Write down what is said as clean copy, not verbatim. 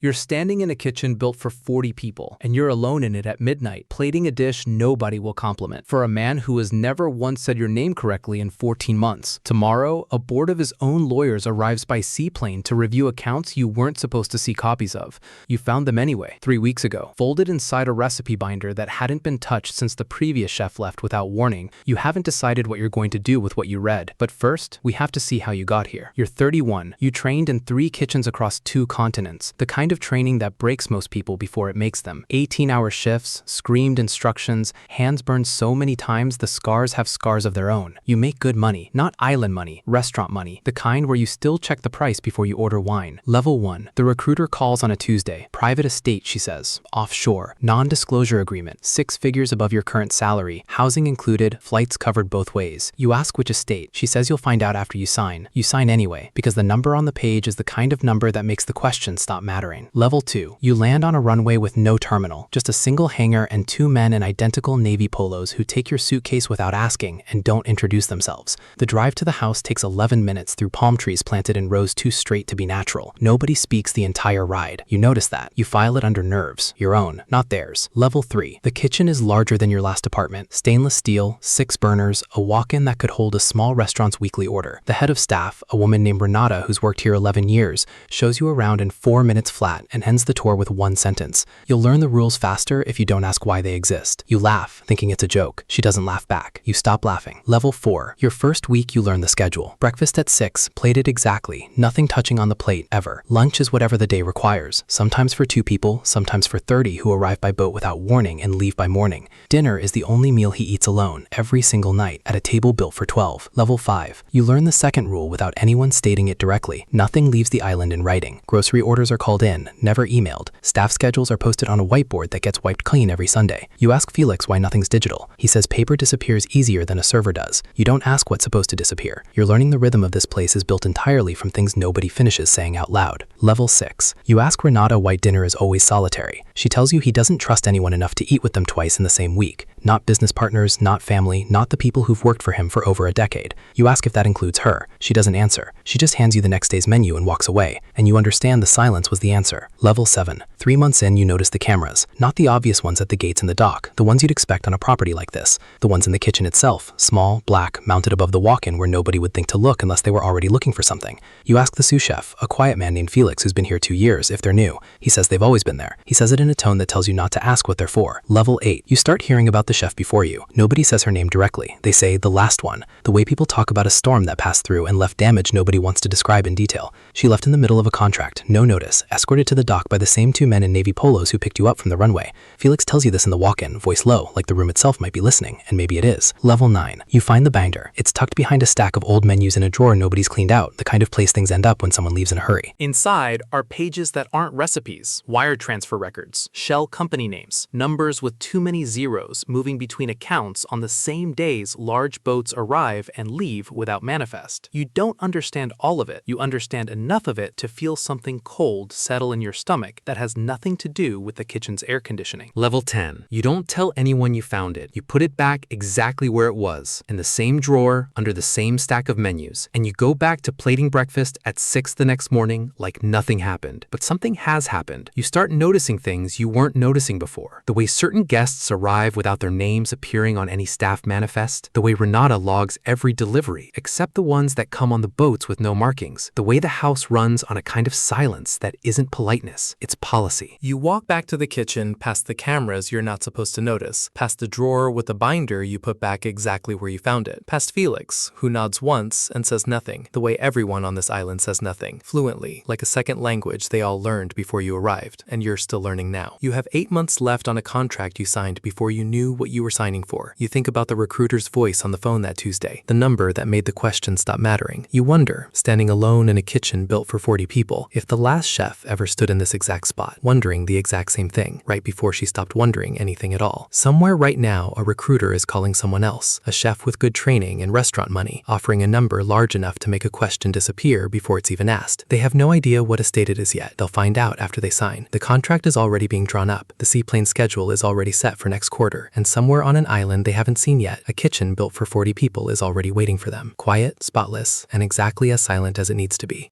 You're standing in a kitchen built for 40 people, and you're alone in it at midnight, plating a dish nobody will compliment. For a man who has never once said your name correctly in 14 months. Tomorrow, a board of his own lawyers arrives by seaplane to review accounts you weren't supposed to see copies of. You found them anyway, 3 weeks ago, folded inside a recipe binder that hadn't been touched since the previous chef left without warning. You haven't decided what you're going to do with what you read. But first, we have to see how you got here. You're 31. You trained in 3 kitchens across 2 continents. The kind of training that breaks most people before it makes them. 18-hour shifts, screamed instructions, hands burned so many times the scars have scars of their own. You make good money, not island money, restaurant money, the kind where you still check the price before you order wine. Level 1. The recruiter calls on a Tuesday. Private estate, she says. Offshore. Non-disclosure agreement. 6 figures above your current salary. Housing included, flights covered both ways. You ask which estate. She says you'll find out after you sign. You sign anyway, because the number on the page is the kind of number that makes the question stop mattering. Level 2. You land on a runway with no terminal, just a single hangar and 2 men in identical navy polos who take your suitcase without asking and don't introduce themselves. The drive to the house takes 11 minutes through palm trees planted in rows too straight to be natural. Nobody speaks the entire ride. You notice that. You file it under nerves. Your own, not theirs. Level 3. The kitchen is larger than your last apartment. Stainless steel, 6 burners, a walk-in that could hold a small restaurant's weekly order. The head of staff, a woman named Renata who's worked here 11 years, shows you around in 4 minutes flat and ends the tour with 1 sentence. You'll learn the rules faster if you don't ask why they exist. You laugh, thinking it's a joke. She doesn't laugh back. You stop laughing. Level 4. Your first week you learn the schedule. Breakfast at 6, plated exactly, nothing touching on the plate ever. Lunch is whatever the day requires, sometimes for 2 people, sometimes for 30 who arrive by boat without warning and leave by morning. Dinner is the only meal he eats alone, every single night, at a table built for 12. Level 5. You learn the second rule without anyone stating it directly. Nothing leaves the island in writing. Grocery orders are called in, never emailed. Staff schedules are posted on a whiteboard that gets wiped clean every Sunday. You ask Felix why nothing's digital. He says paper disappears easier than a server does. You don't ask what's supposed to disappear. You're learning the rhythm of this place is built entirely from things nobody finishes saying out loud. Level 6. You ask Renata why dinner is always solitary. She tells you he doesn't trust anyone enough to eat with them twice in the same week. Not business partners, not family, not the people who've worked for him for over a decade. You ask if that includes her. She doesn't answer. She just hands you the next day's menu and walks away, and you understand the silence was the answer. Level 7. 3 months in, you notice the cameras. Not the obvious ones at the gates in the dock, the ones you'd expect on a property like this. The ones in the kitchen itself, small, black, mounted above the walk-in where nobody would think to look unless they were already looking for something. You ask the sous chef, a quiet man named Felix who's been here 2 years, if they're new. He says they've always been there. He says it in a tone that tells you not to ask what they're for. Level 8. You start hearing about the chef before you. Nobody says her name directly. They say the last one. The way people talk about a storm that passed through and left damage nobody wants to describe in detail. She left in the middle of a contract, no notice, escorted to the dock by the same 2 men in navy polos who picked you up from the runway. Felix tells you this in the walk-in, voice low, like the room itself might be listening, and maybe it is. Level 9. You find the binder. It's tucked behind a stack of old menus in a drawer nobody's cleaned out, the kind of place things end up when someone leaves in a hurry. Inside are pages that aren't recipes, wire transfer records, shell company names, numbers with too many zeros moving between accounts on the same days large boats arrive and leave without manifest. You don't understand all of it. You understand enough of it to feel something cold settle in your stomach that has nothing to do with the kitchen's air conditioning. Level 10. You don't tell anyone you found it. You put it back exactly where it was, in the same drawer, under the same stack of menus, and you go back to plating breakfast at 6 the next morning like nothing happened. But something has happened. You start noticing things you weren't noticing before. The way certain guests arrive without their names appearing on any staff manifest, the way Renata logs every delivery, except the ones that come on the boats with no markings, the way the house runs on a kind of silence that isn't politeness, it's policy. You walk back to the kitchen past the cameras you're not supposed to notice, past the drawer with the binder you put back exactly where you found it, past Felix, who nods once and says nothing, the way everyone on this island says nothing, fluently, like a second language they all learned before you arrived, and you're still learning now. You have 8 months left on a contract you signed before you knew what you were signing for. You think about the recruiter's voice on the phone that Tuesday, the number that made the question stop mattering. You wonder, standing alone in a kitchen built for 40 people, if the last chef ever stood in this exact spot, wondering the exact same thing, right before she stopped wondering anything at all. Somewhere right now, a recruiter is calling someone else, a chef with good training and restaurant money, offering a number large enough to make a question disappear before it's even asked. They have no idea what estate it is yet. They'll find out after they sign. The contract is already being drawn up. The seaplane schedule is already set for next quarter, and somewhere on an island they haven't seen yet, a kitchen built for 40 people is already waiting for them. Quiet, spotless, and exactly as silent as it needs to be.